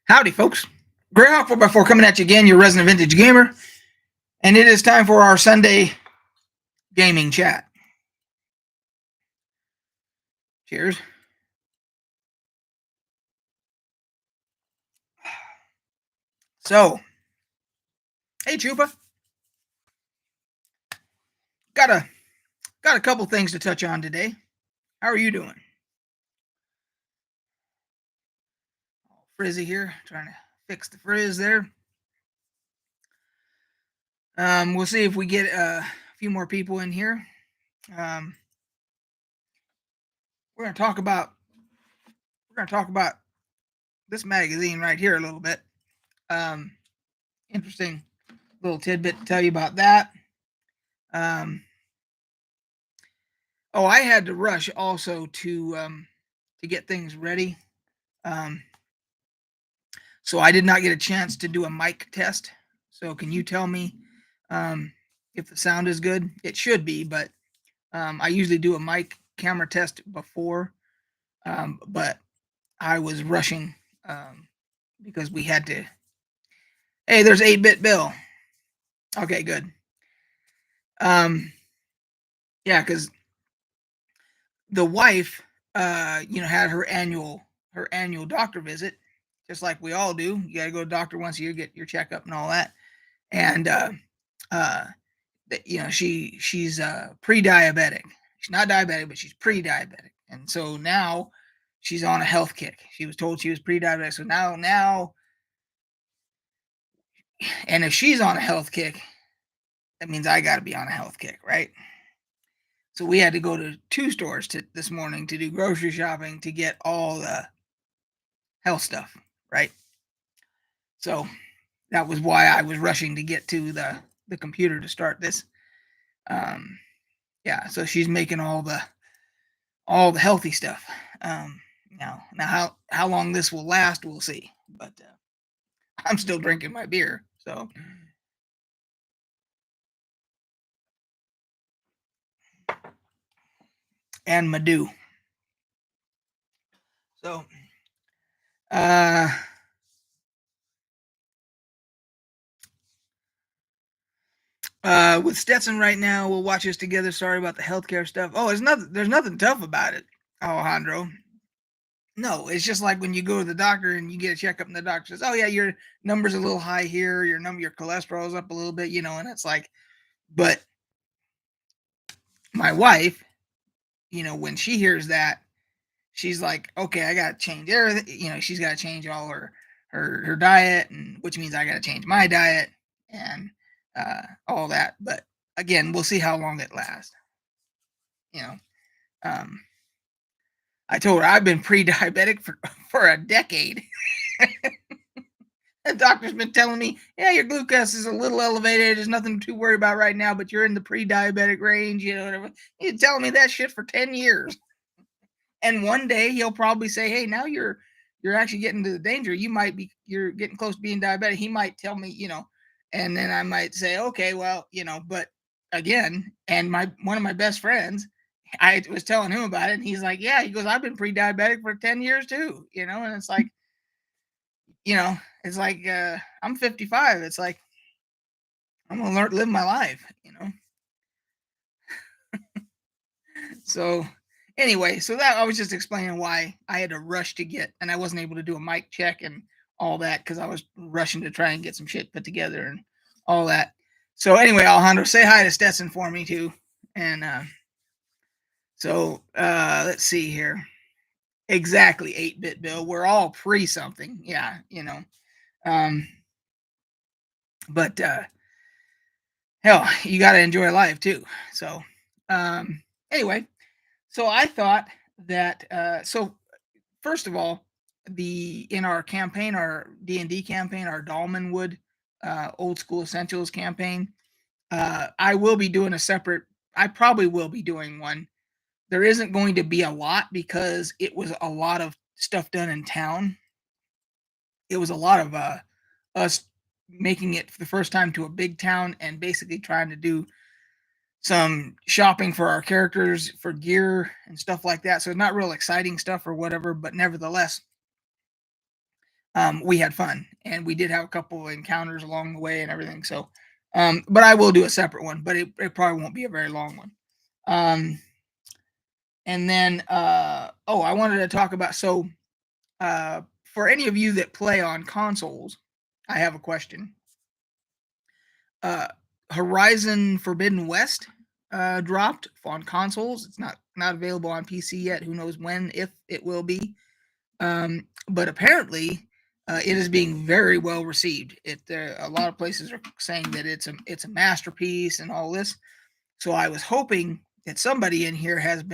Howdy, folks. Greyhawk 4x4 coming at you again, your resident vintage gamer. And it is time for our Sunday gaming chat. Cheers. So, hey, Chupa. Got a couple things to touch on today. How are you doing? Frizzy here, trying to fix the frizz there. We'll see if we get a few more people in here. We're gonna talk about this magazine right here a little bit. Interesting little tidbit to tell you about that. Oh, I had to rush also to get things ready. So I did not get a chance to do a mic test. So can you tell me if the sound is good? It should be, but I usually do a mic camera test before, but I was rushing because we had to. Hey, there's 8-Bit Bill. Okay, good. Yeah, because the wife, had her annual doctor visit, just like we all do. You got to go to the doctor once a year, get your checkup and all that. And she's pre-diabetic. She's not diabetic, but she's pre-diabetic, and so now she's on a health kick. She was told she was pre-diabetic, so now, and if she's on a health kick, that means I got to be on a health kick, right? So we had to go to 2 stores this morning to do grocery shopping to get all the health stuff, right? So that was why I was rushing to get to the computer to start this. Yeah, so she's making all the healthy stuff. Now how long this will last, we'll see. But I'm still drinking my beer, so. And Madhu. So, with Stetson right now, we'll watch this together. Sorry about the healthcare stuff. Oh, there's nothing tough about it, Alejandro. No, it's just like when you go to the doctor and you get a checkup and the doctor says, "Oh yeah, your number's a little high here. Your cholesterol's up a little bit," and it's like, but my wife, when she hears that, she's like, "Okay, I got to change everything." She's got to change all her diet, and which means I got to change my diet and all that. But again, we'll see how long it lasts. I told her I've been pre-diabetic for a decade. The doctor's been telling me, yeah, your glucose is a little elevated. There's nothing to worry about right now, but you're in the pre-diabetic range, whatever. He's telling me that shit for 10 years. And one day he'll probably say, hey, now you're actually getting to the danger. You're getting close to being diabetic. He might tell me, and then I might say, okay, well, but again, and one of my best friends, I was telling him about it, and he's like, yeah, he goes, I've been pre-diabetic for 10 years too, and it's like, it's like, I'm 55. It's like, I'm going to live my life, So anyway, so that I was just explaining why I had to rush to get, and I wasn't able to do a mic check and all that because I was rushing to try and get some shit put together and all that. So anyway, Alejandro, say hi to Stetson for me too. And so let's see here. Exactly, 8-Bit Bill. We're all pre something. Yeah, but hell, you got to enjoy life too. So anyway, so I thought that so first of all, in our campaign, our D&D campaign, our Dolmenwood Old School Essentials campaign, I will be doing I probably will be doing one. There isn't going to be a lot because it was a lot of stuff done in town. It was a lot of us making it for the first time to a big town and basically trying to do some shopping for our characters for gear and stuff like that. So it's not real exciting stuff or whatever, but nevertheless, we had fun, and we did have a couple of encounters along the way and everything. So, but I will do a separate one, but it probably won't be a very long one. Um, and then, oh, I wanted to talk about, so for any of you that play on consoles, I have a question. Horizon Forbidden West dropped on consoles. It's not available on PC yet. Who knows when, if it will be. But apparently, it is being very well received. A lot of places are saying that it's a masterpiece and all this. So I was hoping that somebody in here has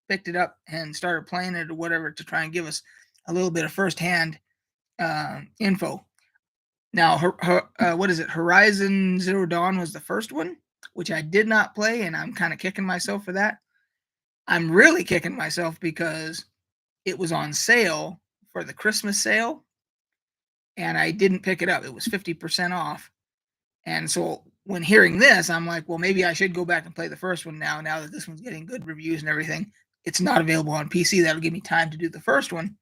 picked it up and started playing it or whatever to try and give us a little bit of firsthand info. Now, what is it? Horizon Zero Dawn was the first one, which I did not play, and I'm kind of kicking myself for that. I'm really kicking myself because it was on sale for the Christmas sale, and I didn't pick it up. It was 50% off. And so when hearing this, I'm like, well, maybe I should go back and play the first one now that this one's getting good reviews and everything. It's not available on PC. That'll give me time to do the first one.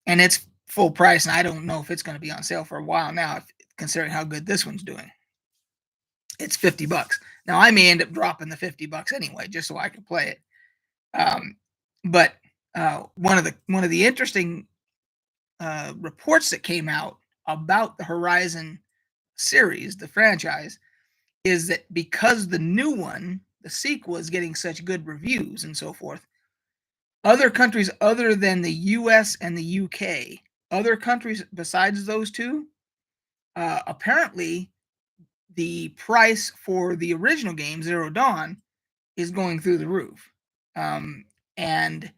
And it's full price, and I don't know if it's going to be on sale for a while now, considering how good this one's doing. It's $50. Now, I may end up dropping the $50 anyway, just so I can play it. But one of the interesting reports that came out about the Horizon series, the franchise, is that because the new one, the sequel, is getting such good reviews and so forth, other countries other than the US and the UK, other countries besides those two, apparently the price for the original game, Zero Dawn, is going through the roof. And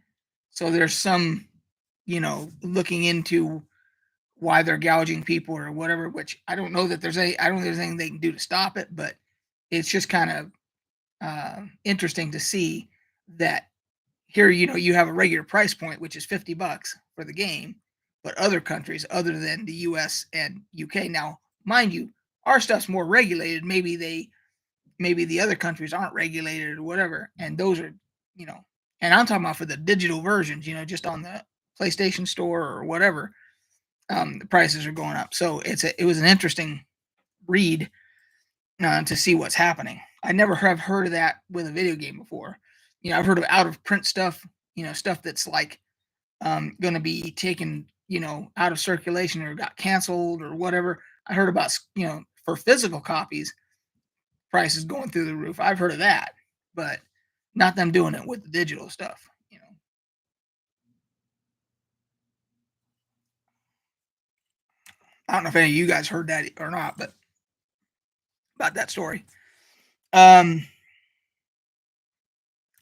so there's some, looking into why they're gouging people or whatever, which I don't know that I don't think there's anything they can do to stop it, but it's just kind of interesting to see that here, you have a regular price point, which is $50 for the game, but other countries other than the US and UK. Now, mind you, our stuff's more regulated. Maybe the other countries aren't regulated or whatever, and those are, and I'm talking about for the digital versions, just on the PlayStation Store or whatever, the prices are going up. So it was an interesting read to see what's happening. I never have heard of that with a video game before. I've heard of out of print stuff, stuff that's like going to be taken, out of circulation or got canceled or whatever. I heard about, for physical copies, prices going through the roof. I've heard of that, but not them doing it with the digital stuff. I don't know if any of you guys heard that or not, but about that story.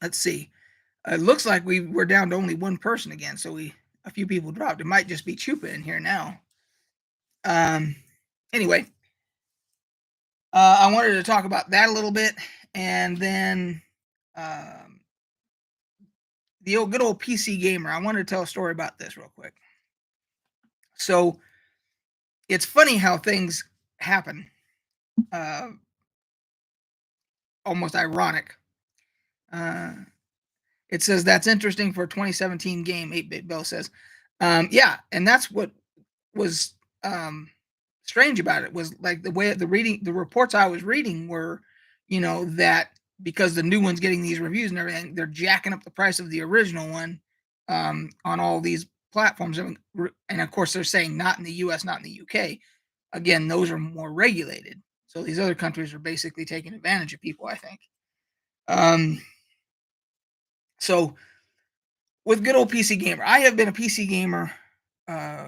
Let's see. It looks like we're down to only one person again, so a few people dropped. It might just be Chupa in here now. Anyway, I wanted to talk about that a little bit, and then the good old PC gamer. I wanted to tell a story about this real quick. So it's funny how things happen. Almost ironic. It says that's interesting for a 2017 game. 8-Bit Bill says, yeah, and that's what was strange about it, was like the way the reports I was reading were, that because the new one's getting these reviews and everything, they're jacking up the price of the original one on all these platforms. And of course, they're saying not in the US, not in the UK. Again, those are more regulated. So these other countries are basically taking advantage of people, I think. So with good old PC Gamer, I have been a PC Gamer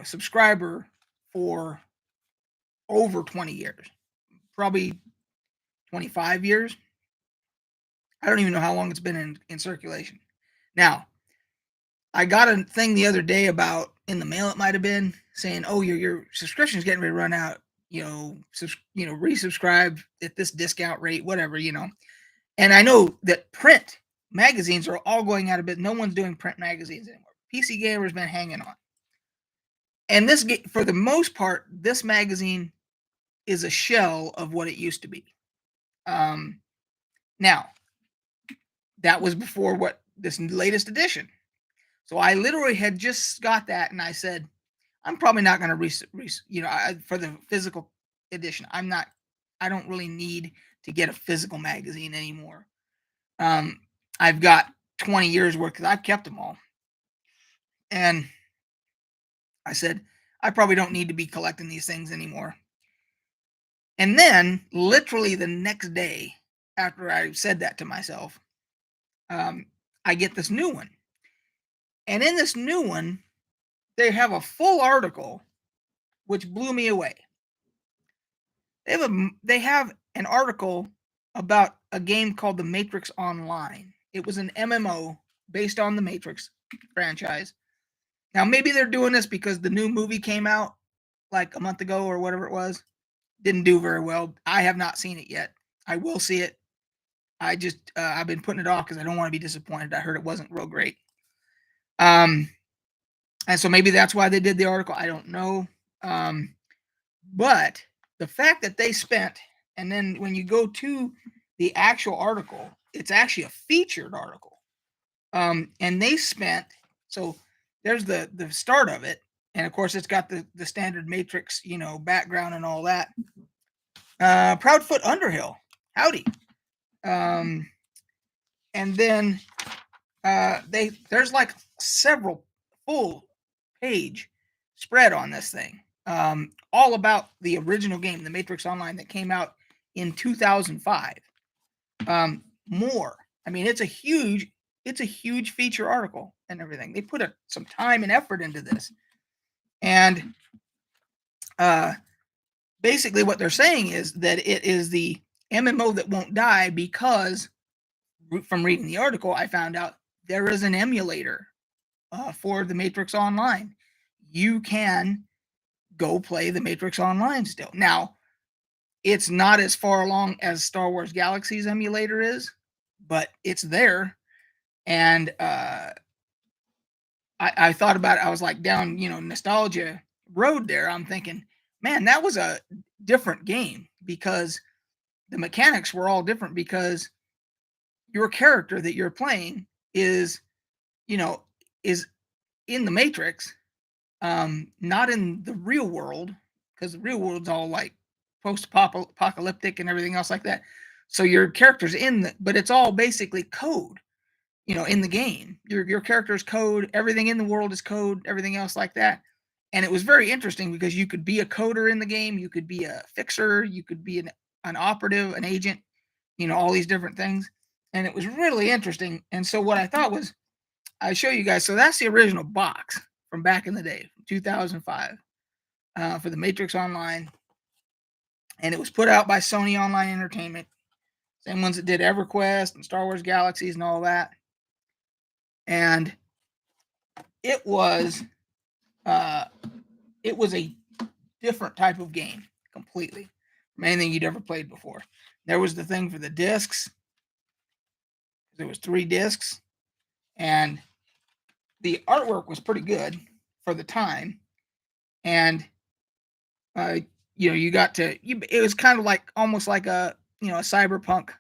subscriber for over 20 years, probably 25 years. I don't even know how long it's been in circulation. Now, I got a thing the other day about, in the mail it might have been, saying, oh, your subscription's getting ready to run out, resubscribe at this discount rate, whatever, And I know that print magazines are all going out of business. No one's doing print magazines anymore. PC Gamer's been hanging on. And for the most part, this magazine is a shell of what it used to be. Now, that was before this latest edition. So I literally had just got that, and I said, I'm probably not going to for the physical edition. I don't really need to get a physical magazine anymore. Um, I've got 20 years worth because I've kept them all. And I said, I probably don't need to be collecting these things anymore. And then, literally the next day after I said that to myself, I get this new one. And in this new one, they have a full article, which blew me away. They have an article about a game called The Matrix Online. It was an MMO based on the Matrix franchise. Now, maybe they're doing this because the new movie came out like a month ago or whatever it was. Didn't do very well. I have not seen it yet. I will see it. I've been putting it off because I don't want to be disappointed. I heard it wasn't real great. And so maybe that's why they did the article. I don't know. But the fact that they spent, and then when you go to the actual article, it's actually a featured article. And they spent, so there's the start of it. And of course, it's got the standard Matrix, background and all that. Proudfoot Underhill, howdy. And then there's like several full page spread on this thing, all about the original game, The Matrix Online, that came out in 2005. More. I mean, it's a huge feature article and everything. They put some time and effort into this. And basically what they're saying is that it is the MMO that won't die because, from reading the article, I found out there is an emulator for The Matrix Online. You can go play The Matrix Online still. Now, it's not as far along as Star Wars Galaxy's emulator is, but it's there. And I thought about it. I was like down, nostalgia road there. I'm thinking, man, that was a different game because the mechanics were all different, because your character that you're playing is in the Matrix, not in the real world, because the real world's all like post-apocalyptic and everything else like that. So your character's but it's all basically code, in the game. Your character's code, everything in the world is code, everything else like that. And it was very interesting because you could be a coder in the game, you could be a fixer, you could be an operative, an agent, all these different things. And it was really interesting. And so what I thought was, I'd show you guys. So that's the original box from back in the day, 2005, for The Matrix Online. And it was put out by Sony Online Entertainment, same ones that did EverQuest and Star Wars Galaxies and all that. And it was a different type of game completely from anything you'd ever played before. There was the thing for the discs. There was 3 discs, and the artwork was pretty good for the time. And you got to it was kind of like almost like a a cyberpunk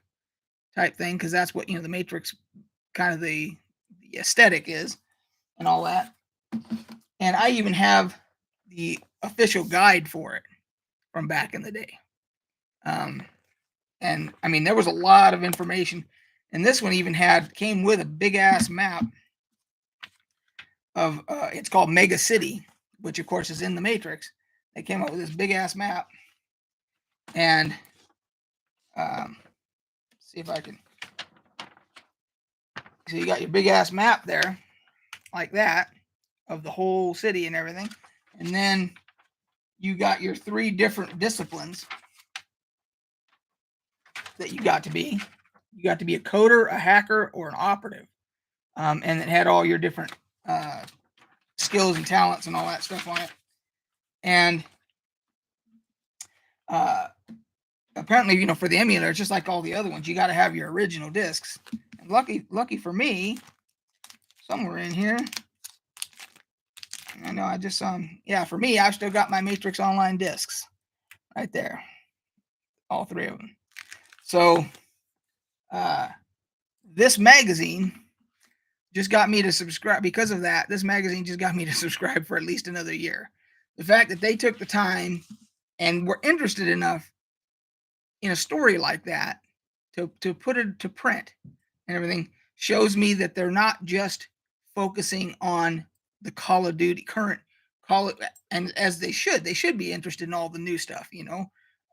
type thing, because that's what the Matrix kind of the aesthetic is and all that. And I even have the official guide for it from back in the day. And I mean, there was a lot of information, and this one even came with a big ass map of it's called Mega City, which of course is in the Matrix. They came up with this big ass map, and see if I can. So you got your big ass map there, like that, of the whole city and everything, and then you got your 3 different disciplines that you got to be. You got to be a coder, a hacker, or an operative, and it had all your different skills and talents and all that stuff on it. And apparently, for the emulator, it's just like all the other ones. You got to have your original discs. And lucky for me, somewhere in here, I know I just for me, I've still got my Matrix Online discs right there, all 3 of them. So this magazine just got me to subscribe. Because of that, this magazine just got me to subscribe for at least another year. the fact that they took the time and were interested enough in a story like that to put it to print and everything shows me that they're not just focusing on the Call of Duty current Call it, and as they should be interested in all the new stuff,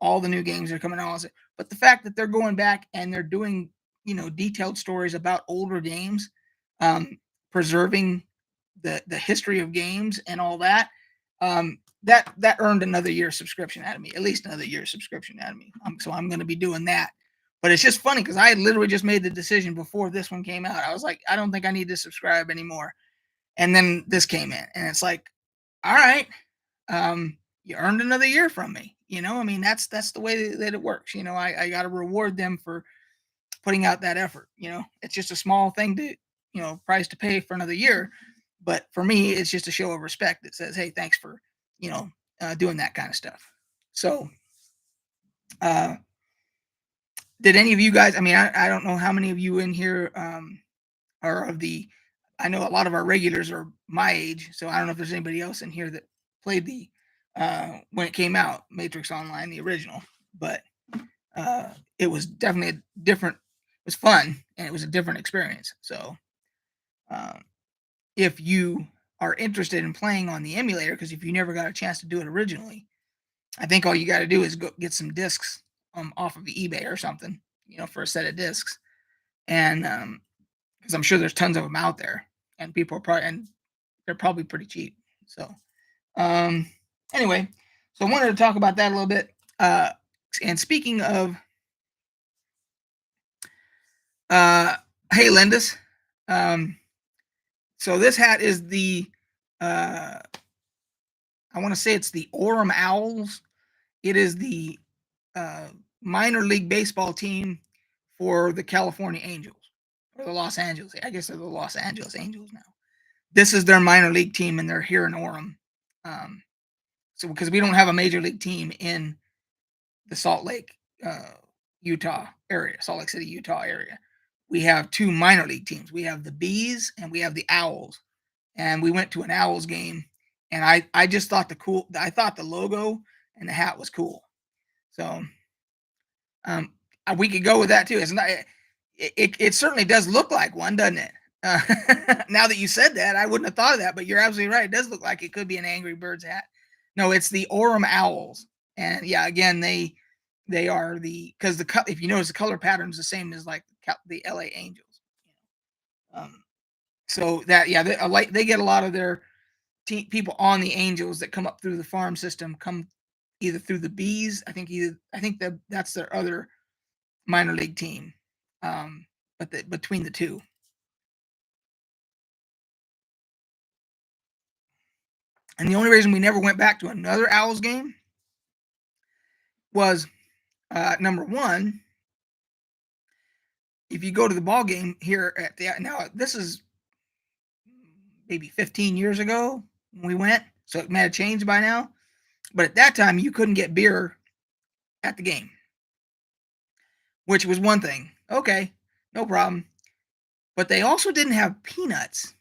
all the new games that are coming out. But the fact that they're going back and they're doing, detailed stories about older games, um, preserving the history of games and all that, that earned another year's subscription out of me, at least another year's subscription out of me. So I'm going to be doing that. But it's just funny because I literally just made the decision before this one came out. I was like, I don't think I need to subscribe anymore. And then this came in, and it's like, all right, you earned another year from me. I mean, that's the way that it works. I got to reward them for putting out that effort. It's just a small thing to, price to pay for another year. But for me, it's just a show of respect that says, hey, thanks for, doing that kind of stuff. So, uh, did any of you guys, I mean, I don't know how many of you in here are of the, I know a lot of our regulars are my age, so I don't know if there's anybody else in here that played the, when it came out, Matrix Online, the original, but it was definitely a different, it was fun, and it was a different experience. So, if you are interested in playing on the emulator, because if you never got a chance to do it originally, I think all you got to do is go get some discs off of eBay or something, for a set of discs, and because I'm sure there's tons of them out there, and people are probably and they're probably pretty cheap. So, um, anyway, so I wanted to talk about that a little bit. And speaking of, hey, Lindis, so this hat is the, I want to say it's the Orem Owls. It is the minor league baseball team for the California Angels, or the Los Angeles. I guess they're the Los Angeles Angels now. This is their minor league team, and they're here in Orem. So because we don't have a major league team in the Salt Lake, Utah area, Salt Lake City, Utah area, we have two minor league teams. We have the Bees and we have the Owls. And we went to an Owls game, and I just thought I thought the logo and the hat was cool. So we could go with that too. It's not. It certainly does look like one, doesn't it? Now that you said that, I wouldn't have thought of that, but you're absolutely right. It does look like it could be an Angry Birds hat. No, it's the Orem Owls, and yeah, again, they are because if you notice the color pattern is the same as like the LA Angels. So that they get a lot of their people on the Angels that come up through the farm system come either through the Bees. I think that's their other minor league team, but between the two. And the only reason we never went back to another Owls game was number one. If you go to the ball game here at now, this is maybe 15 years ago when we went, so it may have changed by now. But at that time, you couldn't get beer at the game, which was one thing. Okay, no problem. But they also didn't have peanuts.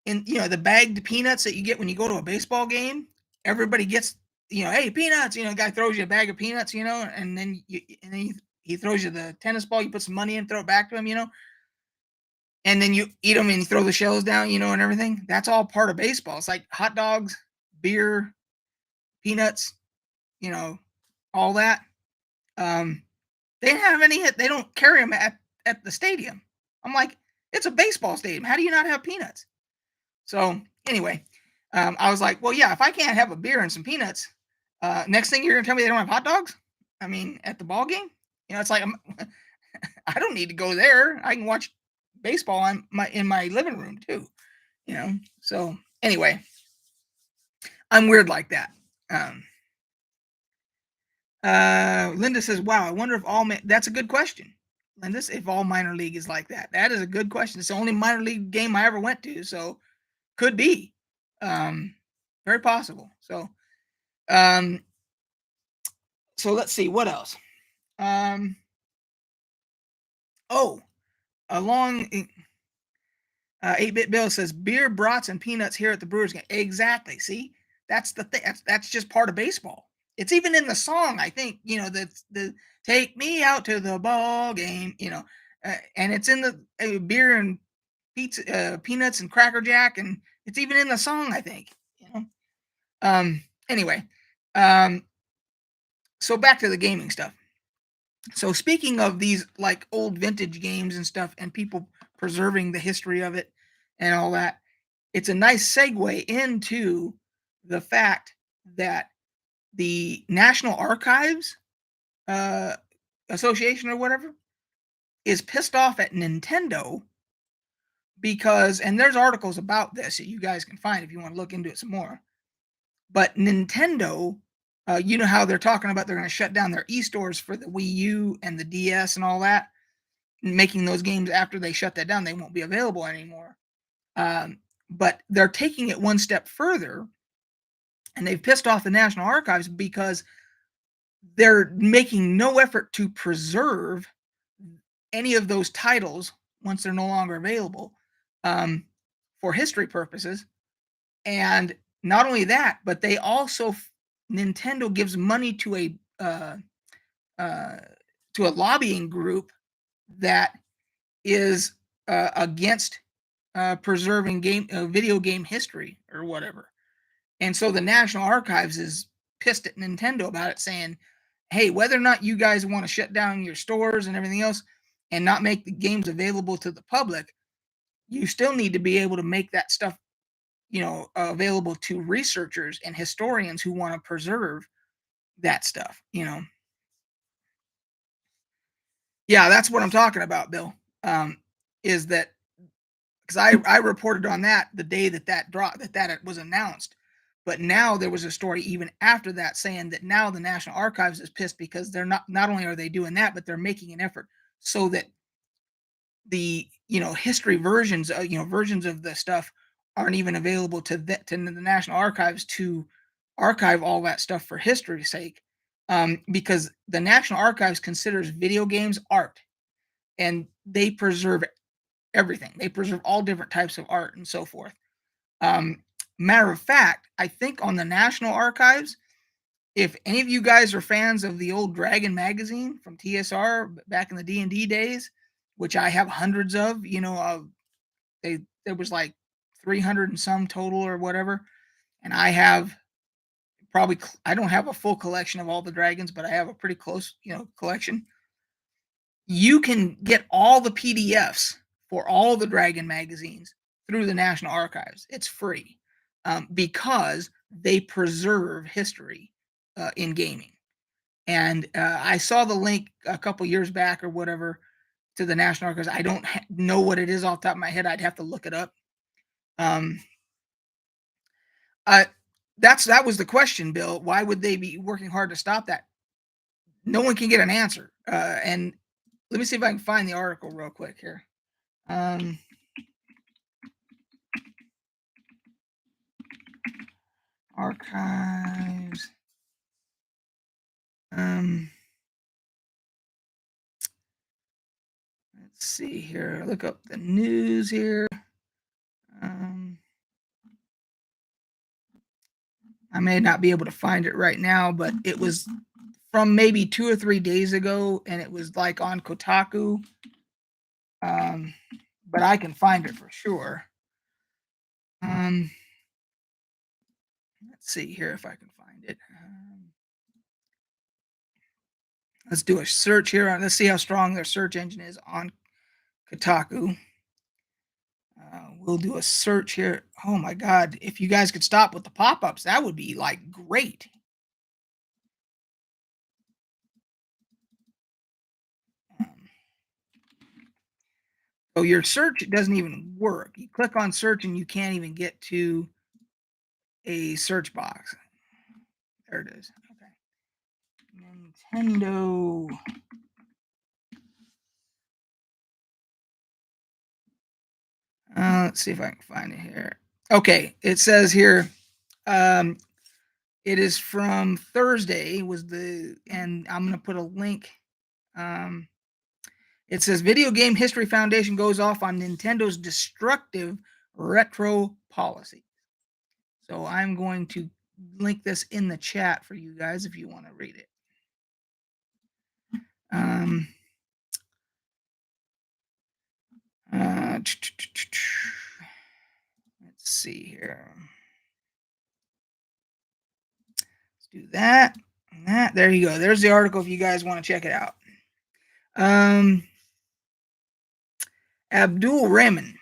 And the bagged peanuts that you get when you go to a baseball game, everybody gets, hey, peanuts. The guy throws you a bag of peanuts, and then he throws you the tennis ball. You put some money in, throw it back to him, and then you eat them and you throw the shells down, and everything. That's all part of baseball. It's like hot dogs, beer, peanuts, all that. They didn't have any. They don't carry them at the stadium. I'm like, it's a baseball stadium. How do you not have peanuts? So anyway, I was like, well, yeah, if I can't have a beer and some peanuts, next thing you're gonna tell me they don't have hot dogs? I mean, at the ball game, it's like I don't need to go there. I can watch baseball in my living room too, So anyway, I'm weird like that. Linda says, "Wow, I wonder if that's a good question." Linda, if all minor league is like that, that is a good question. It's the only minor league game I ever went to, so could be, very possible. So, so let's see what else. Oh, along 8-Bit Bill says beer, brats, and peanuts here at the Brewers game. Exactly. See, That's the thing. That's just part of baseball. It's even in the song. I think that's the "Take Me Out to the Ball Game." And it's in the beer and pizza, peanuts and Cracker Jack, and it's even in the song. I think. You know. Anyway, um, so back to the gaming stuff. So speaking of these like old vintage games and stuff, and people preserving the history of it and all that, it's a nice segue into the fact that the National Archives uh, Association or whatever is pissed off at Nintendo because, and there's articles about this that you guys can find if you want to look into it some more. But Nintendo, you know how they're talking about they're going to shut down their e-stores for the Wii U and the DS and all that, making those games after they shut that down, they won't be available anymore. But they're taking it one step further, and they've pissed off the National Archives because they're making no effort to preserve any of those titles once they're no longer available for history purposes. And not only that, but they also Nintendo gives money to a lobbying group that is against preserving video game history or whatever. And so the National Archives is pissed at Nintendo about it, saying, "Hey, whether or not you guys want to shut down your stores and everything else and not make the games available to the public, you still need to be able to make that stuff, available to researchers and historians who want to preserve that stuff." Yeah, that's what I'm talking about, Bill. Is that because I reported on that the day that dropped, that was announced. But now there was a story even after that saying that now the National Archives is pissed because they're not only are they doing that, but they're making an effort so that the history versions versions of the stuff aren't even available to the National Archives to archive all that stuff for history's sake, because the National Archives considers video games art, and they preserve everything. They preserve all different types of art and so forth. Matter of fact, I think on the National Archives, if any of you guys are fans of the old Dragon magazine from TSR back in the D&D days, which I have hundreds of, there was like 300 and some total or whatever, and I have probably I don't have a full collection of all the dragons, but I have a pretty close, collection. You can get all the PDFs for all the Dragon magazines through the National Archives. It's free because they preserve history in gaming. And I saw the link a couple years back or whatever to the National Archives. I don't know what it is off the top of my head. I'd have to look it up. Um, that was the question, Bill. Why would they be working hard to stop that? No one can get an answer. And let me see if I can find the article real quick here. Archives. Let's see here. Look up the news here. I may not be able to find it right now, but it was from maybe 2 or 3 days ago, and it was like on Kotaku. But I can find it for sure. Let's see here if I can find it. Let's do a search here. Let's see how strong their search engine is on Kotaku. We'll do a search here. Oh my God. If you guys could stop with the pop-ups, that would be like great. So your search, it doesn't even work. You click on search and you can't even get to a search box. There it is. Okay. Nintendo. Let's see if I can find it here. Okay, it says here, it is from Thursday and I'm going to put a link. It says Video Game History Foundation goes off on Nintendo's destructive retro policy. So I'm going to link this in the chat for you guys if you want to read it. Um, let's see here. Let's do that. And that. There you go. There's the article if you guys want to check it out. Abdul Rahman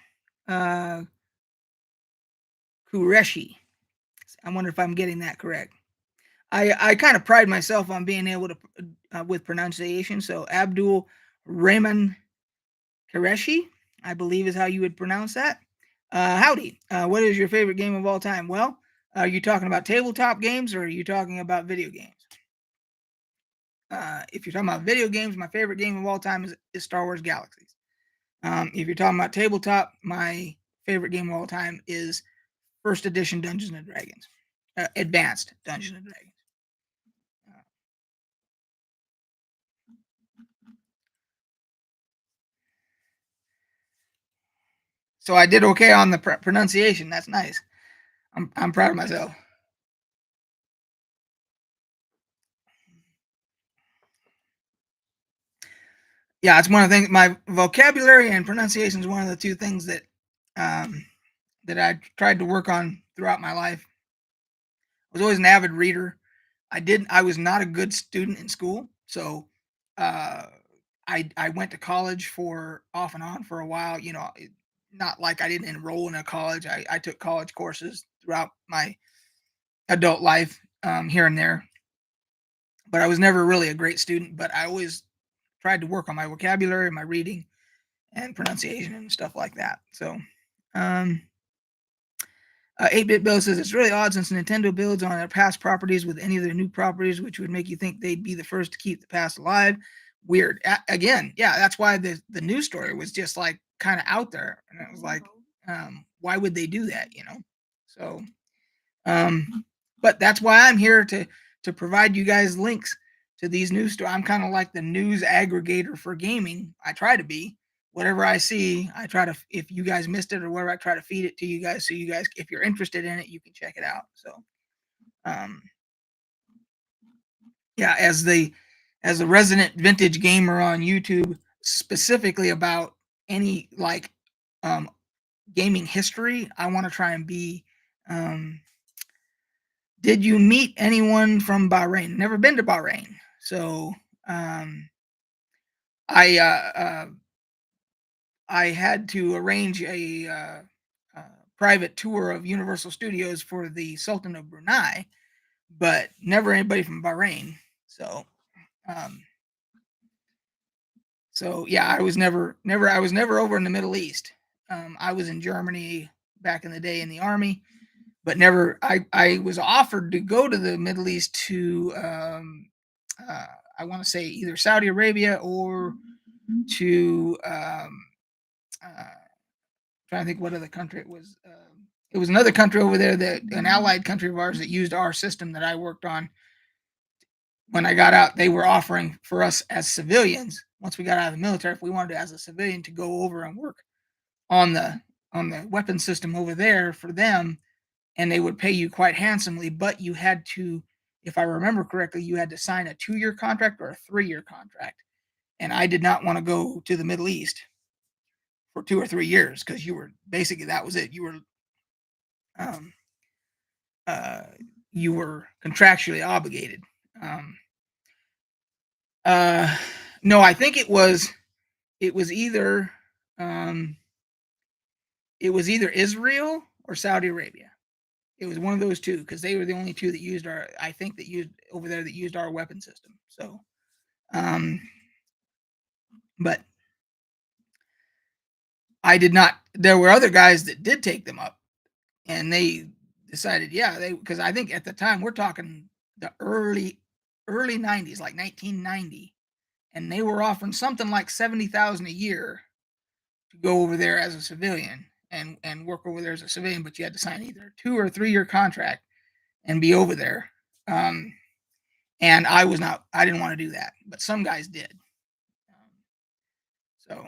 Qureshi. I wonder if I'm getting that correct. I kind of pride myself on being able to with pronunciation. So Abdul Rahman Qureshi, I believe is how you would pronounce that. Howdy. What is your favorite game of all time? Well, are you talking about tabletop games or are you talking about video games? If you're talking about video games, my favorite game of all time is Star Wars Galaxies. If you're talking about tabletop, my favorite game of all time is first edition Dungeons and Dragons, advanced Dungeons and Dragons. So I did okay on the pronunciation. That's nice. I'm proud of myself. Yeah, it's one of the things. My vocabulary and pronunciation is one of the two things that that I tried to work on throughout my life. I was always an avid reader. I was not a good student in school, so uh, I went to college for off and on for a while. You know, not like I didn't enroll in a college. I took college courses throughout my adult life here and there, but I was never really a great student. But I always tried to work on my vocabulary, my reading, and pronunciation and stuff like that. So, 8-Bit Bill says it's really odd since Nintendo builds on their past properties with any of their new properties, which would make you think they'd be the first to keep the past alive. Weird. Again, yeah, that's why the news story was just like kind of out there, and it was like, why would they do that? You know. So, but that's why I'm here to provide you guys links to these news stories. I'm kind of like the news aggregator for gaming. I try to be. Whatever I see, I try to, if you guys missed it or whatever, I try to feed it to you guys so you guys, if you're interested in it, you can check it out. So, um, yeah, as a resident vintage gamer on YouTube, specifically about any like gaming history, I want to try and be. Did you meet anyone from Bahrain? Never been to Bahrain, so I I had to arrange a private tour of Universal Studios for the Sultan of Brunei, but never anybody from Bahrain. So, um, so yeah, I was never over in the Middle East. I was in Germany back in the day in the army, but never. I was offered to go to the Middle East to, uh, I want to say either Saudi Arabia or to, trying to think what other country it was. It was another country over there that an allied country of ours that used our system that I worked on. When I got out, they were offering for us as civilians. Once we got out of the military, if we wanted to, as a civilian, to go over and work on the weapon system over there for them, and they would pay you quite handsomely. But you had to, if I remember correctly, you had to sign a 2-year contract or a 3-year contract. And I did not want to go to the Middle East for 2 or 3 years because you were basically that was it. Um, uh, you were contractually obligated. Um, uh, no, I think it was either um, it was either Israel or Saudi Arabia. It was one of those two because they were the only two that used our. I think that used over there that used our weapon system. So, um, but I did not. There were other guys that did take them up, and they decided, yeah, they because I think at the time we're talking the early 90s, like 1990, and they were offering something like 70,000 a year to go over there as a civilian and work over there as a civilian, but you had to sign either a 2 or 3 year contract and be over there. And I was not. I didn't want to do that, but some guys did. So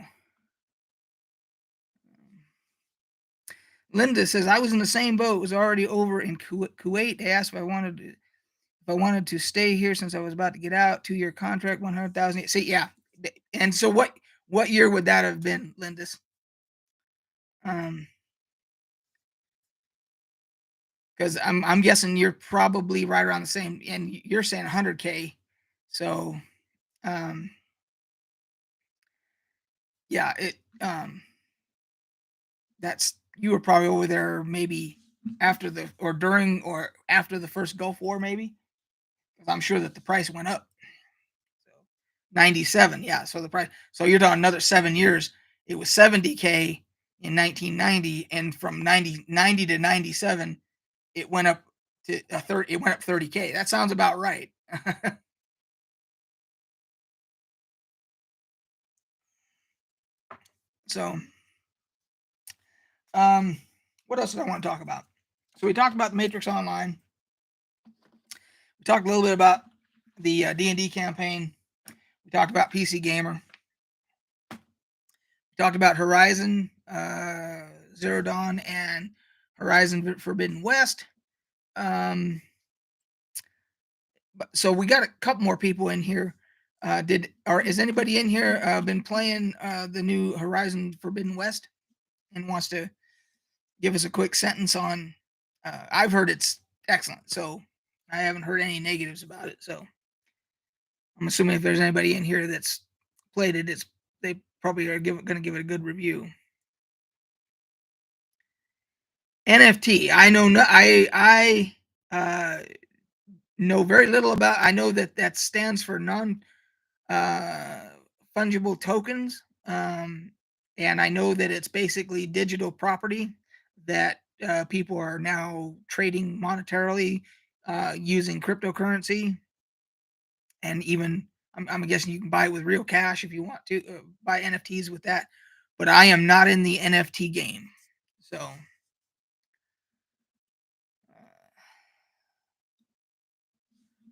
Linda says, "I was in the same boat, was already over in Kuwait. They asked if I wanted to stay here since I was about to get out, 2-year contract, 100,000." See, yeah. And so what year would that have been, Lindis? Um, because I'm guessing you're probably right around the same, and you're saying 100K. So, um, yeah, that's you were probably over there maybe after the or during or after the first Gulf War, maybe. 'Cause I'm sure that the price went up. So 97, yeah. So the price. So you're talking another 7 years. It was 70K in 1990, and from 90 to 97, it went up to a third. It went up 30K. That sounds about right. So, um, what else did I want to talk about? So we talked about the Matrix Online. We talked a little bit about the D&D campaign. We talked about PC Gamer. We talked about Horizon Zero Dawn and Horizon Forbidden West. Um, so we got a couple more people in here. Is anybody in here been playing the new Horizon Forbidden West and wants to give us a quick sentence on? I've heard it's excellent, so I haven't heard any negatives about it. So I'm assuming if there's anybody in here that's played it, they probably are going to give it a good review. NFT. I know. I know very little about. I know that stands for non uh, fungible tokens, and I know that it's basically digital property that people are now trading monetarily using cryptocurrency, and even I'm guessing you can buy it with real cash if you want to buy NFTs with that. But I am not in the NFT game, so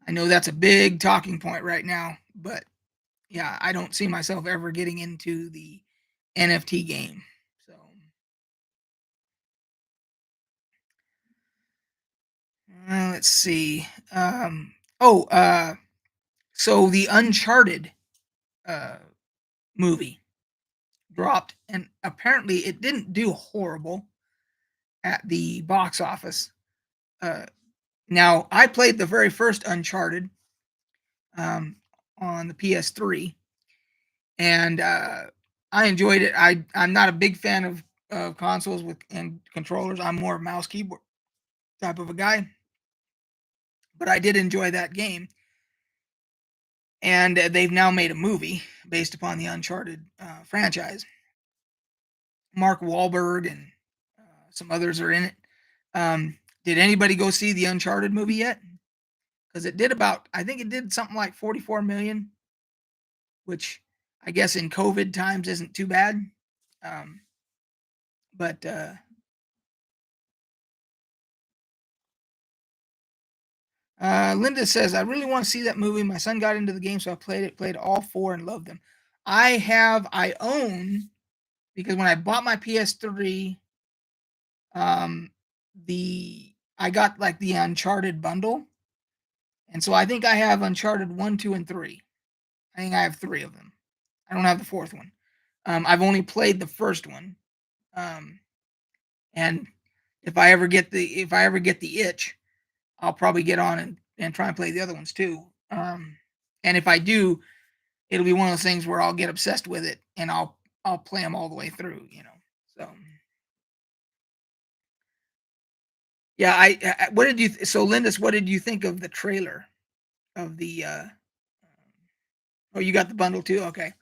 I know that's a big talking point right now. But yeah, I don't see myself ever getting into the NFT game. So let's see. Oh, so the Uncharted uh, movie dropped, and apparently it didn't do horrible at the box office. Uh, Now, I played the very first Uncharted um, on the PS3, and I enjoyed it. I'm not a big fan of consoles with and controllers. I'm more a mouse keyboard type of a guy, but I did enjoy that game. And they've now made a movie based upon the Uncharted franchise. Mark Wahlberg and some others are in it. Did anybody go see the Uncharted movie yet? Because it did I think it did something like 44 million, which I guess in COVID times isn't too bad. Um, but Linda says, I really want to see that movie. My son got into the game, so I played all four and loved them. I own, because when I bought my PS3, um, I got like the Uncharted bundle. And so I think I have Uncharted 1, 2, and 3. I think I have three of them. I don't have the fourth one. I've only played the first one. Um, and if I ever get the itch, I'll probably get on and try and play the other ones too. And if I do, it'll be one of those things where I'll get obsessed with it and I'll play them all the way through, you know. So yeah, what did you so Lindis, what did you think of the trailer of the oh, you got the bundle too? Okay.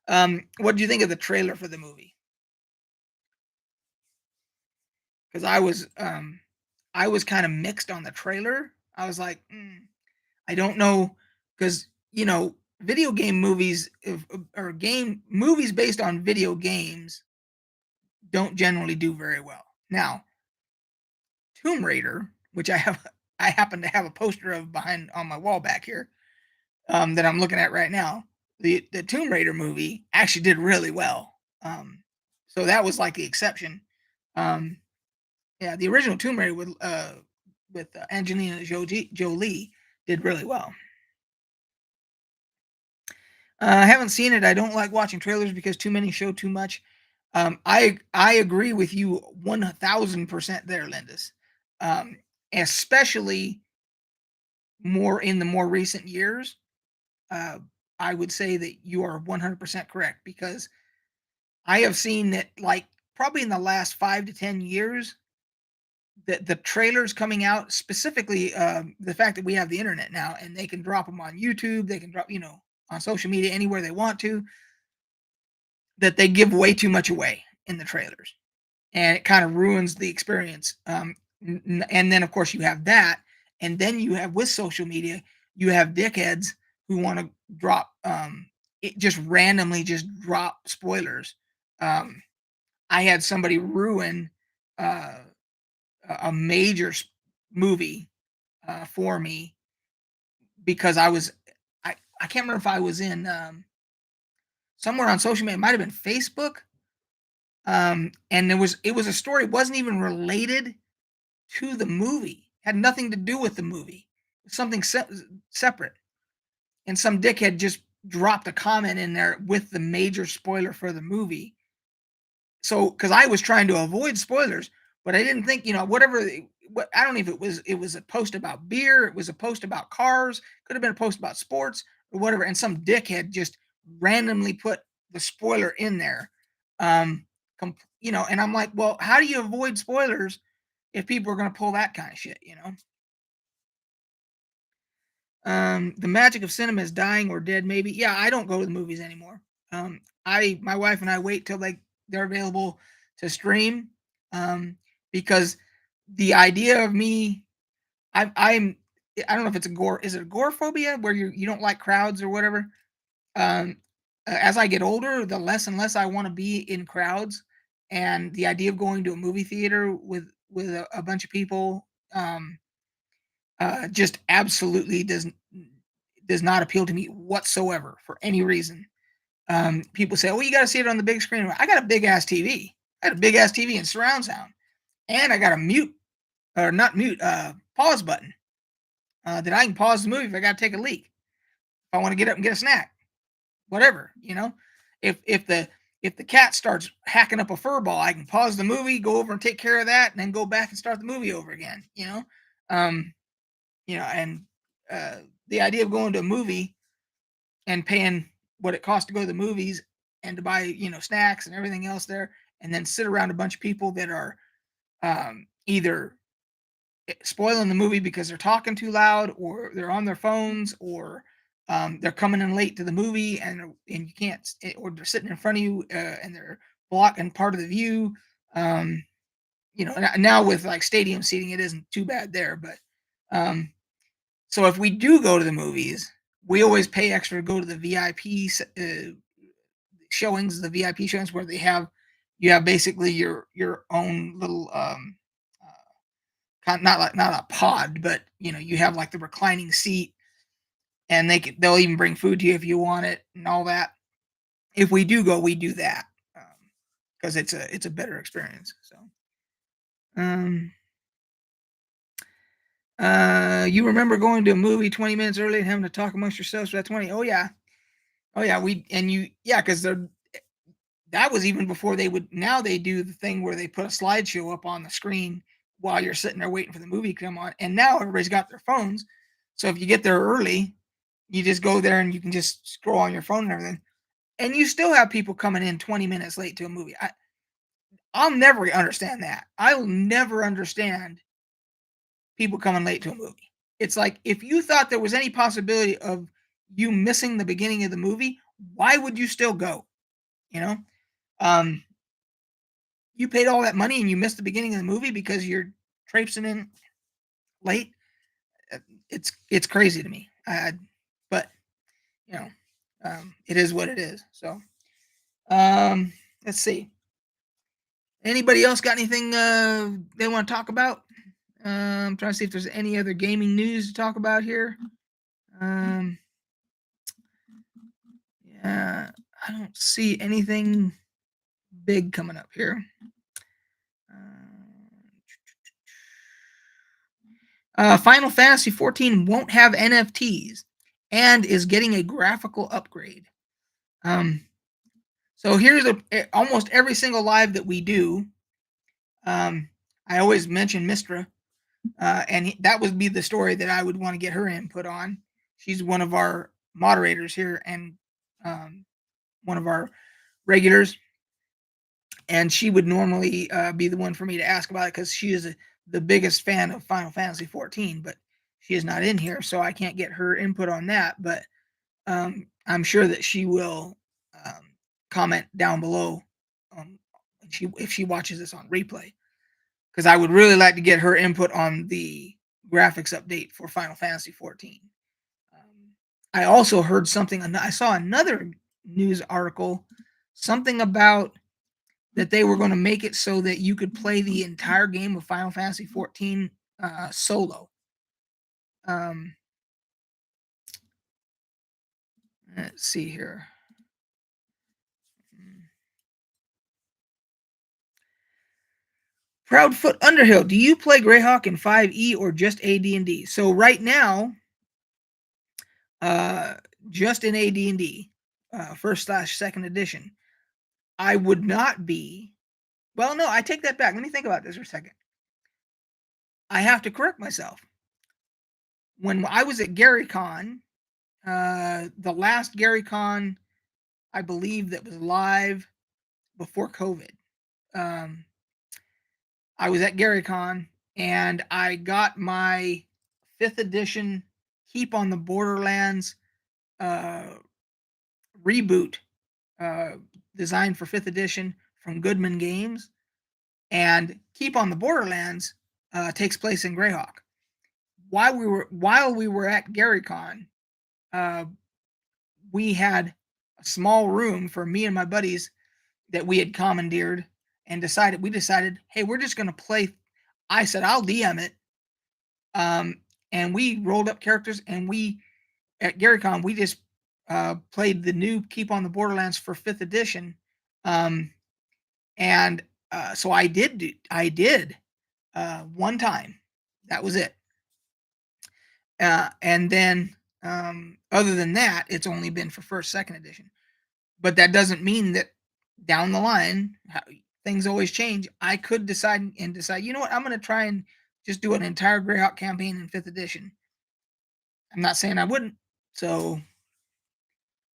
What did you think of the trailer for the movie? Because I was kind of mixed on the trailer. I was like, I don't know, because video game movies or game movies based on video games don't generally do very well. Now, Tomb Raider, which I happen to have a poster of behind on my wall back here, that I'm looking at right now. The Tomb Raider movie actually did really well. So that was like the exception. Um, Yeah, the original Tomb Raider with Angelina Jolie did really well. I haven't seen it. I don't like watching trailers because too many show too much. I agree with you 1000% there, Lindis. Um, Especially more in the more recent years. Uh, I would say that you are 100% correct because I have seen that like probably in the last 5 to 10 years the trailers coming out specifically the fact that we have the internet now and they can drop them on YouTube, they can drop on social media anywhere they want to, that they give way too much away in the trailers and it kind of ruins the experience. And then of course you have that, and then you have with social media, you have dickheads who want to drop it just randomly just drop spoilers. Um, I had somebody ruin uh, a major movie for me because I can't remember if I was in somewhere on social media. It might have been Facebook. And it was a story. It wasn't even related to the movie. Had nothing to do with the movie. Something separate. And some dickhead just dropped a comment in there with the major spoiler for the movie. So, because I was trying to avoid spoilers, but I didn't think, whatever. What I don't know if it was a post about beer, it was a post about cars, could have been a post about sports or whatever, and some dickhead just randomly put the spoiler in there. And I'm like, well, how do you avoid spoilers if people are going to pull that kind of shit? The magic of cinema is dying or dead, maybe. Yeah, I don't go to the movies anymore. My wife and I wait till they're available to stream, because the idea of me, I'm I don't know if it's a gore. Is it agoraphobia where you don't like crowds or whatever? Um, as I get older, the less and less I want to be in crowds, and the idea of going to a movie theater with a bunch of people, just absolutely does not appeal to me whatsoever for any reason. People say, "Oh, you got to see it on the big screen." I got a big ass TV. I got a big ass TV and surround sound, and I got a mute or not mute pause button that I can pause the movie if I got to take a leak. If I want to get up and get a snack, whatever. If the cat starts hacking up a fur ball, I can pause the movie, go over and take care of that, and then go back and start the movie over again. Um, and uh, the idea of going to a movie and paying what it costs to go to the movies and to buy snacks and everything else there, and then sit around a bunch of people that are either spoiling the movie because they're talking too loud or they're on their phones or they're coming in late to the movie and you can't or they're sitting in front of you and they're blocking part of the view. um Now with like stadium seating it isn't too bad there, but so if we do go to the movies, we always pay extra to go to the showings, the VIP showings where you have basically your own little not like not a pod, but you have like the reclining seat, and they'll even bring food to you if you want it and all that. If we do go, we do that because it's a better experience. So, um, you remember going to a movie 20 minutes early and having to talk amongst yourselves for that 20? Oh yeah, oh yeah. Because that was even before they would. Now they do the thing where they put a slideshow up on the screen while you're sitting there waiting for the movie to come on. And now everybody's got their phones, so if you get there early, you just go there and you can just scroll on your phone and everything. And you still have people coming in 20 minutes late to a movie. I'll never understand that. I'll never understand people coming late to a movie. It's like if you thought there was any possibility of you missing the beginning of the movie, why would you still go? You know, um, you paid all that money and you missed the beginning of the movie because you're traipsing in late. Uh, it's crazy to me. But you know, it is what it is. So, um, let's see. Anybody else got anything they want to talk about? I'm trying to see if there's any other gaming news to talk about here. Um, yeah, I don't see anything big coming up here. Uh, Final Fantasy 14 won't have NFTs and is getting a graphical upgrade. Um, so here's almost every single live that we do. I always mention Mistra, and that would be the story that I would want to get her input on. She's one of our moderators here and um, one of our regulars, and she would normally be the one for me to ask about it because she is the biggest fan of Final Fantasy 14, but she is not in here, so I can't get her input on that. But I'm sure that she will comment down below if she watches this on replay, because I would really like to get her input on the graphics update for Final Fantasy 14. I also heard something. I saw another news article, something about that they were going to make it so that you could play the entire game of Final Fantasy 14 solo. Um, let's see here. Proudfoot Underhill, do you play Greyhawk in 5e or just AD&D? So right now, just in AD&D, first/second edition. I would not be. Well, no, I take that back. Let me think about this for a second. I have to correct myself. When I was at GaryCon, the last GaryCon, I believe that was live before COVID. I was at GaryCon and I got my 5th edition Keep on the Borderlands reboot designed for 5th edition from Goodman Games. And Keep on the Borderlands takes place in Greyhawk. While we were at GaryCon, we had a small room for me and my buddies that we had commandeered and decided, hey, we're just going to play. I said, I'll DM it. And we rolled up characters, and at GaryCon, we just played the new Keep on the Borderlands for 5th edition. And so I did one time. That was it. And then other than that, it's only been for first, second edition. But that doesn't mean that down the line, things always change. I could decide, you know what, I'm going to try and just do an entire Greyhawk campaign in 5th edition. I'm not saying I wouldn't. So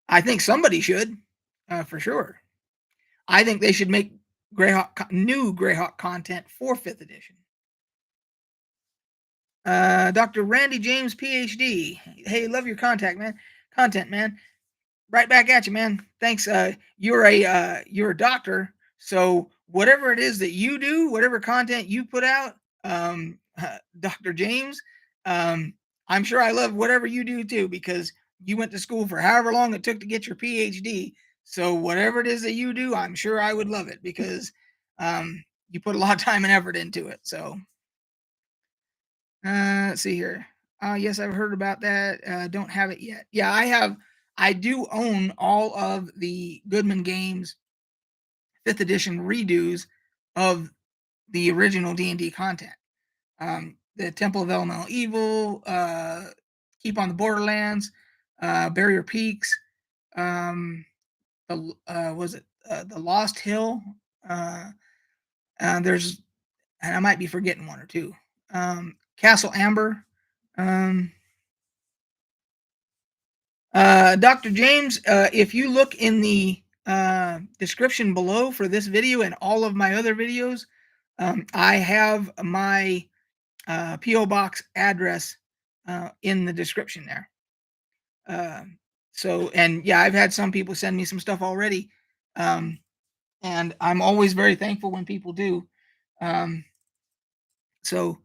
I think somebody should, for sure. I think they should make new Greyhawk content for 5th edition. Dr. Randy James, PhD. Hey, love your content, man. Right back at you, man. Thanks. You're a doctor, so whatever it is that you do, whatever content you put out, Dr. James, I'm sure I love whatever you do too, because you went to school for however long it took to get your PhD. So whatever it is that you do, I'm sure I would love it because you put a lot of time and effort into it. So let's see here. Yes, I've heard about that. Don't have it yet. Yeah, I have. I do own all of the Goodman Games 5th edition redos of the original D&D content. The Temple of Elemental Evil, Keep on the Borderlands, Barrier Peaks, was it the Lost Hill? There's, and I might be forgetting one or two. Castle Amber. Dr. James, if you look in the description below for this video and all of my other videos, I have my P.O. Box address in the description there. And yeah, I've had some people send me some stuff already. And I'm always very thankful when people do. So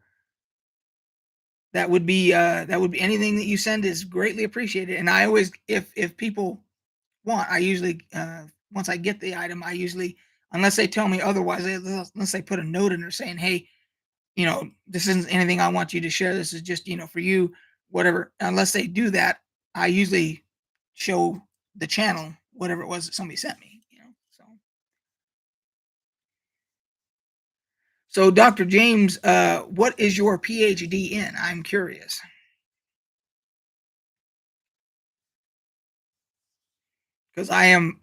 that would be anything that you send is greatly appreciated. And I always, if people want, I usually once I get the item, I usually, unless they tell me otherwise, unless they put a note in there saying, hey, this isn't anything I want you to share, this is just, for you, whatever. Unless they do that, I usually show the channel whatever it was that somebody sent me. So, Dr. James, what is your PhD in? I'm curious because I am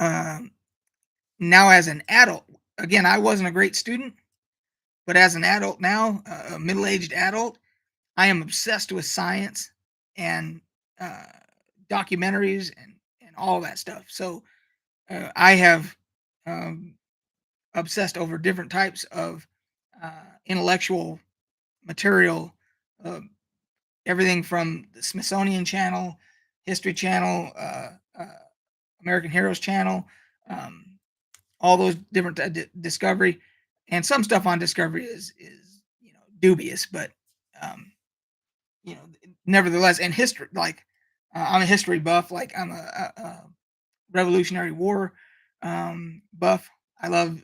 now as an adult. Again, I wasn't a great student, but as an adult now, a middle-aged adult, I am obsessed with science and uh, documentaries and all that stuff. So I have um, obsessed over different types of uh, intellectual material, uh, everything from the Smithsonian Channel, History Channel, American Heroes Channel, um, all those different Discovery, and some stuff on Discovery is dubious, but um, nevertheless, and history like I'm a history buff, like I'm a Revolutionary War buff. I love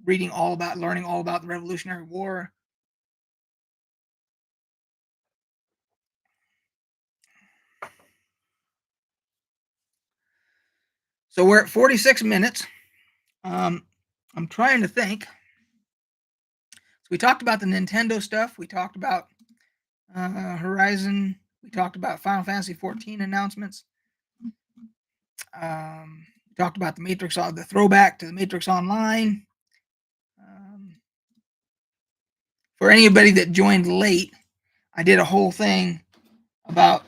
learning all about the Revolutionary War. So we're at 46 minutes. Um, I'm trying to think. So we talked about the Nintendo stuff. We talked about Horizon. We talked about Final Fantasy 14 announcements. We talked about the Matrix, the throwback to the Matrix Online. Um, for anybody that joined late, I did a whole thing about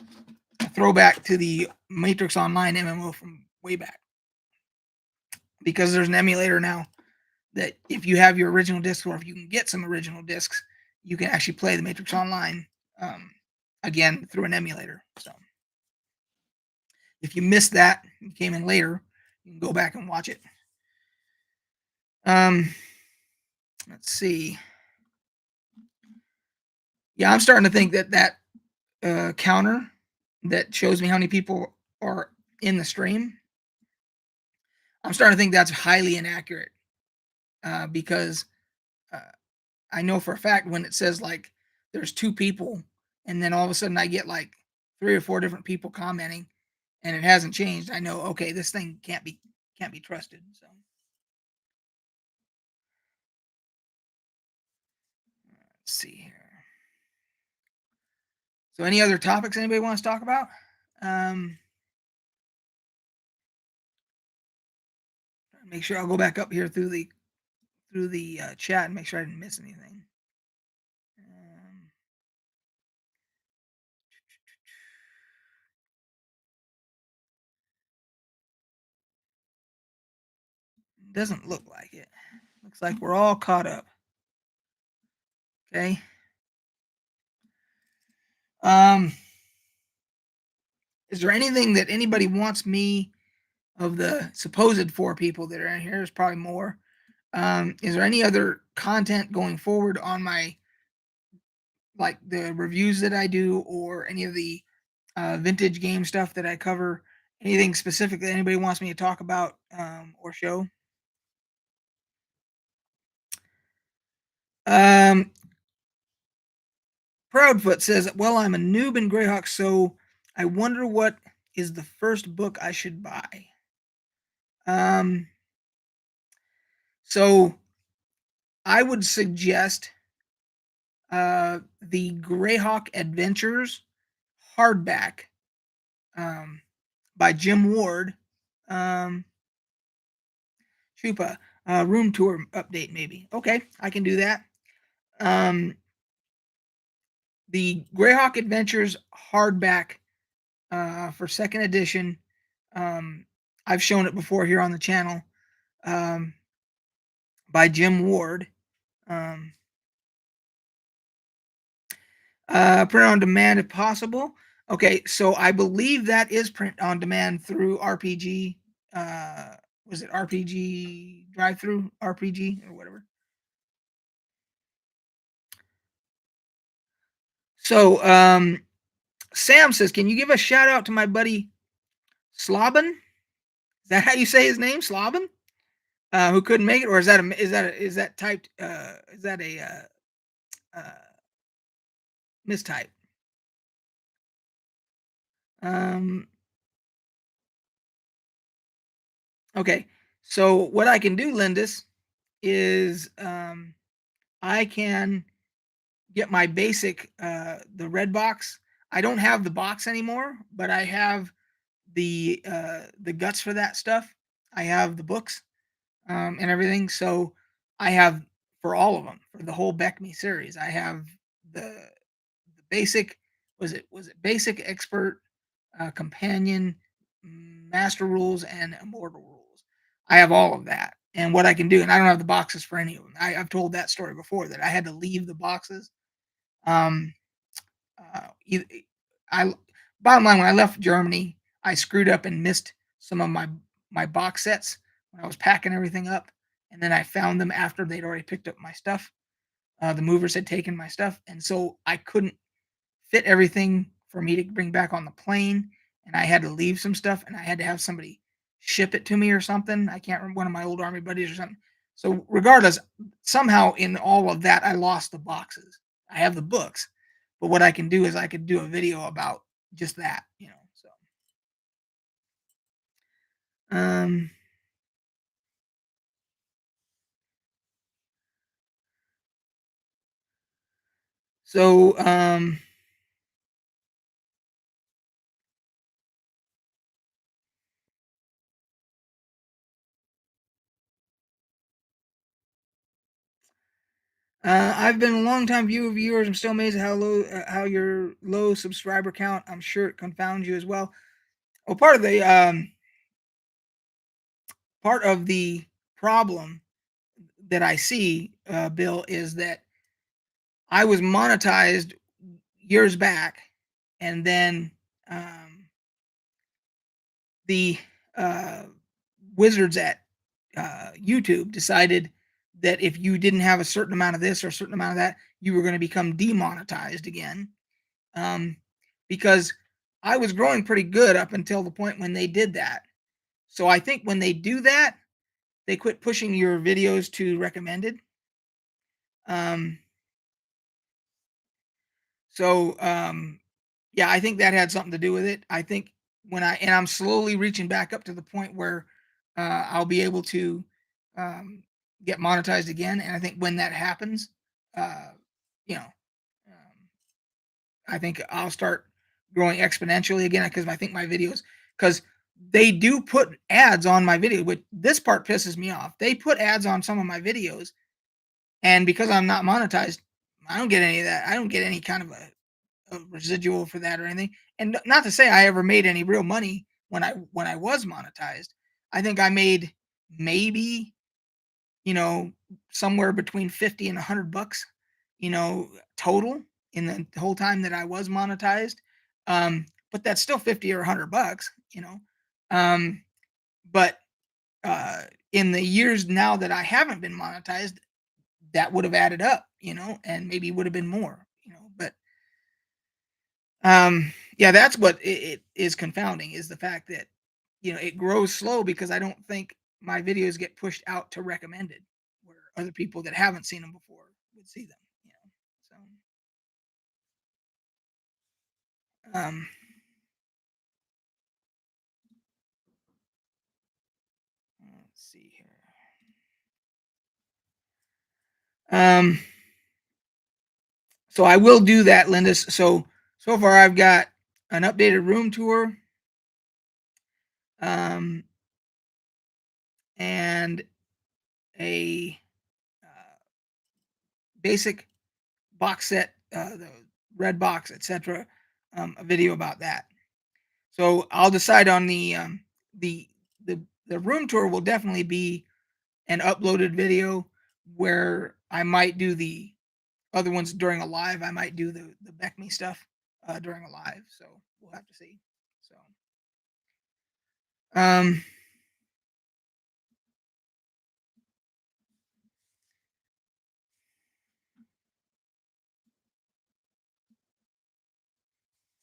a throwback to the Matrix Online MMO from way back because there's an emulator now that if you have your original disc or if you can get some original discs, you can actually play the Matrix Online again through an emulator. So if you missed that, you came in later, you can go back and watch it. Um, let's see. Yeah, I'm starting to think that counter that shows me how many people are in the stream, I'm starting to think that's highly inaccurate because uh, I know for a fact when it says like there's two people and then all of a sudden I get like three or four different people commenting and it hasn't changed, I know okay, this thing can't be trusted. So let's see here. So any other topics anybody wants to talk about? Um, make sure I'll go back up here through the chat and make sure I didn't miss anything. Um, doesn't look like it. Looks like we're all caught up. Okay. Um, is there anything that anybody wants me of the supposed four people that are in here? There's probably more. Is there any other content going forward on my like the reviews that I do or any of the vintage game stuff that I cover? Anything specific that anybody wants me to talk about or show? Um, Proudfoot says, "Well, I'm a noob in Greyhawk, so I wonder what is the first book I should buy." Um, so I would suggest the Greyhawk Adventures hardback um, by Jim Ward. Um, Chupa, room tour update, maybe. Okay, I can do that. Um, the Greyhawk Adventures hardback for second edition. Um, I've shown it before here on the channel um, by Jim Ward. Um, print on demand if possible. Okay, so I believe that is print on demand through RPG. Was it RPG drive through RPG or whatever? So Sam says, "Can you give a shout out to my buddy Slobin? Is that how you say his name, Slobin? Who couldn't make it, or is that typed? Is that a mistype?" Um, okay, so what I can do, Lindis, is I can get my basic, the red box. I don't have the box anymore, but I have the guts for that stuff. I have the books, and everything. So I have for all of them for the whole Beck Me series. I have the basic was it basic expert, companion, master rules, and immortal rules. I have all of that. And what I can do, and I don't have the boxes for any of them. I've told that story before that I had to leave the boxes. Um, e- e- I bottom line when I left Germany, I screwed up and missed some of my box sets when I was packing everything up, and then I found them after they'd already picked up my stuff. The movers had taken my stuff, and so I couldn't fit everything for me to bring back on the plane, and I had to leave some stuff, and I had to have somebody ship it to me or something. I can't remember, one of my old army buddies or something. So regardless, somehow in all of that, I lost the boxes. I have the books, but what I can do is I could do a video about just that, you know. So, um, so I've been a long time viewer of yours. I'm still amazed at how your low subscriber count. I'm sure it confounds you as well. Well, part of the problem that I see, Bill, is that I was monetized years back, and then um, the uh, wizards at YouTube decided that if you didn't have a certain amount of this or a certain amount of that, you were going to become demonetized again. Um, because I was growing pretty good up until the point when they did that. So I think when they do that, they quit pushing your videos to recommended. Um, so yeah, I think that had something to do with it. I think I'm slowly reaching back up to the point where I'll be able to um, get monetized again. And I think when that happens, uh, you know, um, I think I'll start growing exponentially again because I think my videos, because they do put ads on my video, but this part pisses me off. They put ads on some of my videos, and because I'm not monetized, I don't get any of that. I don't get any kind of a residual for that or anything. And not to say I ever made any real money when I was monetized. I think I made maybe, you know, somewhere between 50 and $100, you know, total in the whole time that I was monetized. But that's still 50 or $100, you know. Um, but uh, in the years now that I haven't been monetized, that would have added up, you know, and maybe would have been more, you know. But yeah, that's what it is confounding is the fact that, you know, it grows slow because I don't think my videos get pushed out to recommended where other people that haven't seen them before would see them, you know. So, let's see here. Um, so I will do that, Linda. So far I've got an updated room tour, um, and a uh, basic box set, the red box, etc. A video about that. So I'll decide on the the the room tour will definitely be an uploaded video where I might do the other ones during a live. I might do the Beck Me stuff during a live. So we'll have to see. So um,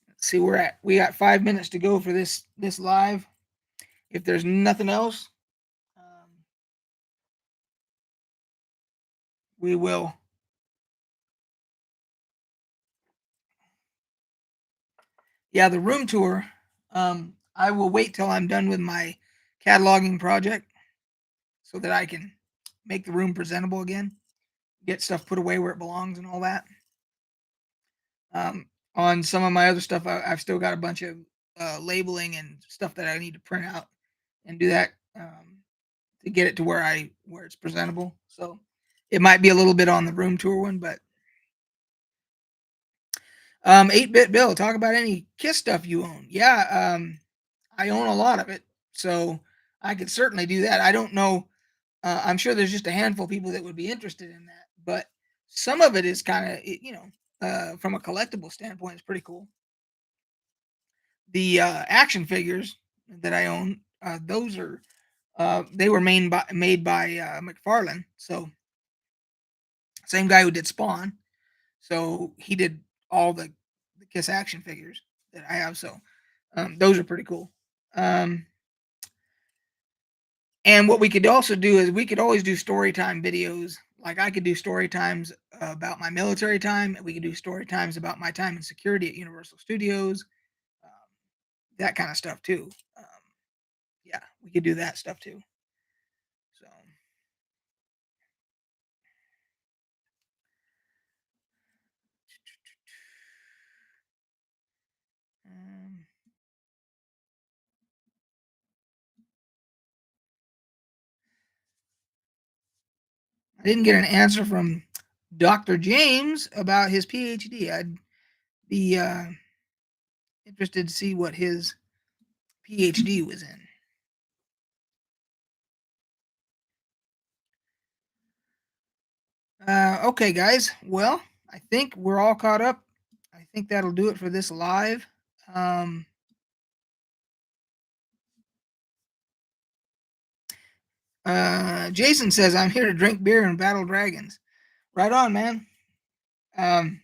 let's see where at. We got 5 minutes to go for this live. If there's nothing else, we will. Yeah, the room tour. I will wait till I'm done with my cataloging project so that I can make the room presentable again. get stuff put away where it belongs and all that. Um, on some of my other stuff, I've still got a bunch of labeling and stuff that I need to print out and do that to get it to where it's presentable. So it might be a little bit on the room tour one, but 8-bit Bill, talk about any Kiss stuff you own. Yeah, I own a lot of it, so I could certainly do that. I don't know. I'm sure there's just a handful of people that would be interested in that, but some of it is kind of, from a collectible standpoint, it's pretty cool. The action figures that I own, those are they were made by McFarlane, so same guy who did Spawn. So he did all the Kiss action figures that I have. So those are pretty cool. Um, and what we could also do is we could always do story time videos. Like I could do story times about my military time. And we could do story times about my time in security at Universal Studios. Um, that kind of stuff too. Um, yeah, we could do that stuff too. So. Um, I didn't get an answer from Dr. James about his PhD. I'd be interested to see what his PhD was in. Okay, guys. Well, I think we're all caught up. I think that'll do it for this live. Um, Jason says, I'm here to drink beer and battle dragons. Right on, man. Um,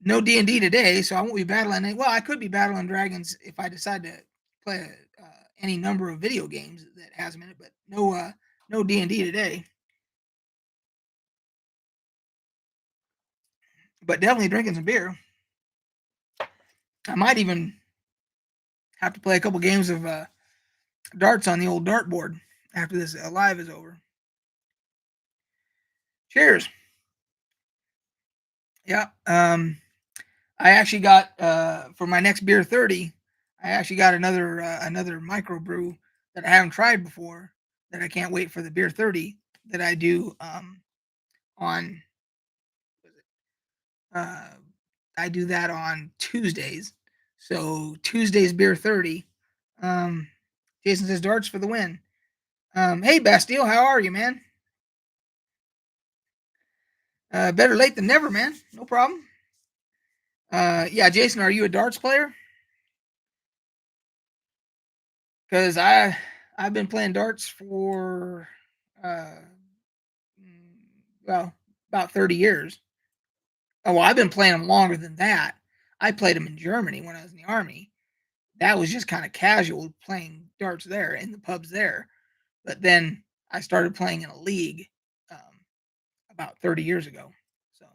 no D&D today, so I won't be battling it. Well, I could be battling dragons if I decide to play any number of video games that has them in it, but no D&D today. But definitely drinking some beer. I might even have to play a couple games of darts on the old dartboard after this live is over. Cheers. Yeah. I actually got for my next beer 30, I actually got another microbrew that I haven't tried before that I can't wait for the beer 30 that I do on uh I do that on Tuesdays. So Tuesdays beer 30. Um Jason says darts for the win. Hey Bastille, how are you, man? Better late than never, man. No problem. Yeah, Jason, are you a darts player? Because I've been playing darts for uh, well about 30 years. Oh, well, I've been playing them longer than that. I played them in Germany when I was in the army. That was just kind of casual playing darts there in the pubs there. But then I started playing in a league um, about 30 years ago. So,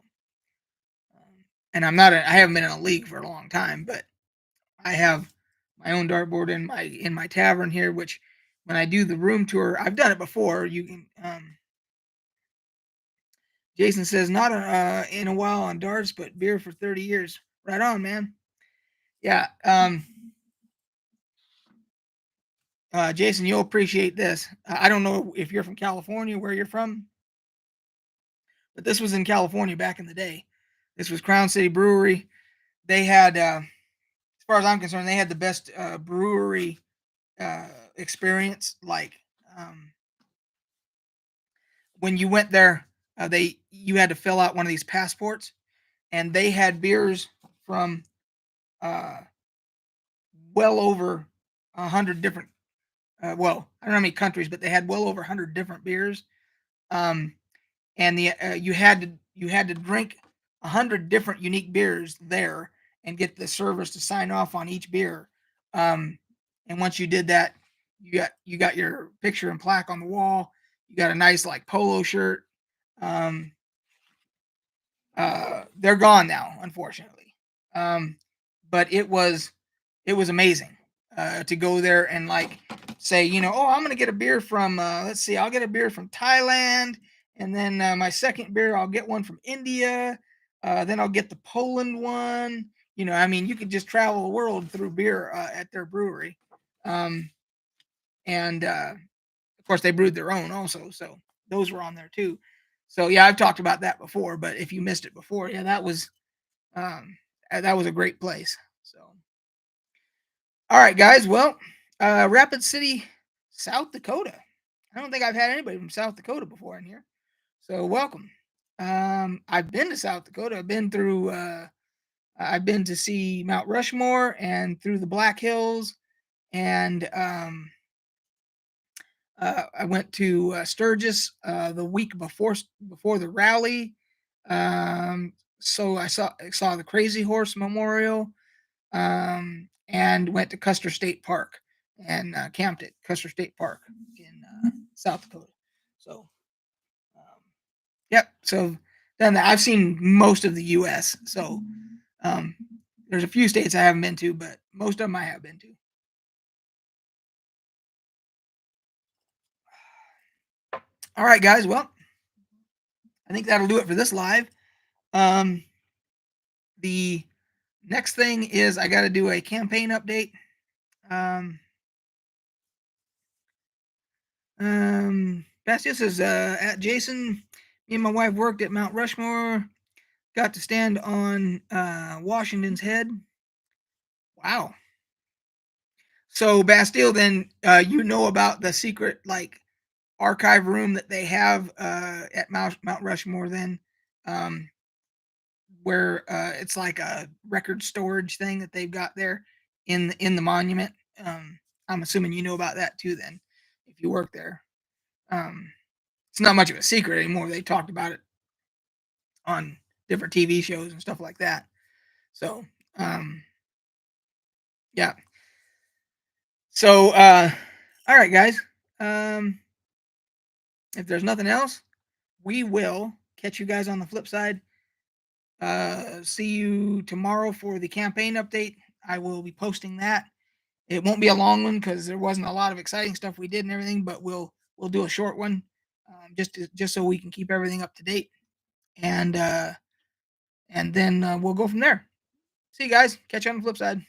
and I haven't been in a league for a long time, but I have my own dartboard in my tavern here, which when I do the room tour, I've done it before. You can Jason says not in a while on darts, but beer for 30 years. Right on, man. Yeah. Jason, you'll appreciate this. I don't know if you're from California, where you're from, but this was in California back in the day. This was Crown City Brewery. They had, as far as I'm concerned, they had the best brewery experience. Like when you went there, you had to fill out one of these passports, and they had beers from uh, well over 100 different. Well, I don't know how many countries, but they had well over 100 different beers. Um, and you had to drink 100 different unique beers there and get the servers to sign off on each beer. And once you did that, you got your picture and plaque on the wall. You got a nice like polo shirt. Um, they're gone now, unfortunately. Um, but it was amazing to go there and like say, oh, I'm gonna get a beer from let's see, I'll get a beer from Thailand And then my second beer, I'll get one from India. Then I'll get the Poland one. I mean, you could just travel the world through beer at their brewery. Um, and of course, they brewed their own also, so those were on there too. So yeah, I've talked about that before, but if you missed it before, yeah, that was a great place. So, all right, guys. Well, Rapid City, South Dakota. I don't think I've had anybody from South Dakota before in here, so welcome. I've been to South Dakota. I've been to see Mount Rushmore and through the Black Hills, and I went to Sturgis the week before the rally. So I saw the Crazy Horse Memorial, and went to Custer State Park and camped at Custer State Park in South Dakota. So, yep. So done that. I've seen most of the U.S. So um, there's a few states I haven't been to, but most of them I have been to. All right, guys. Well, I think that'll do it for this live. Um, the next thing is I got to do a campaign update. Um, Bastian says, at Jason, me and my wife worked at Mount Rushmore, got to stand on Washington's head. Wow. So Bastille, then about the secret like archive room that they have at Mount Rushmore, then um, where it's like a record storage thing that they've got there in the monument. I'm assuming you know about that too. Then, if you work there, um, it's not much of a secret anymore. They talked about it on different TV shows and stuff like that. So, yeah. So, all right, guys. Um, if there's nothing else, we will catch you guys on the flip side. See you tomorrow for the campaign update. I will be posting that. It won't be a long one because there wasn't a lot of exciting stuff we did and everything, but we'll do a short one, just so we can keep everything up to date, and then we'll go from there. See you guys. Catch you on the flip side.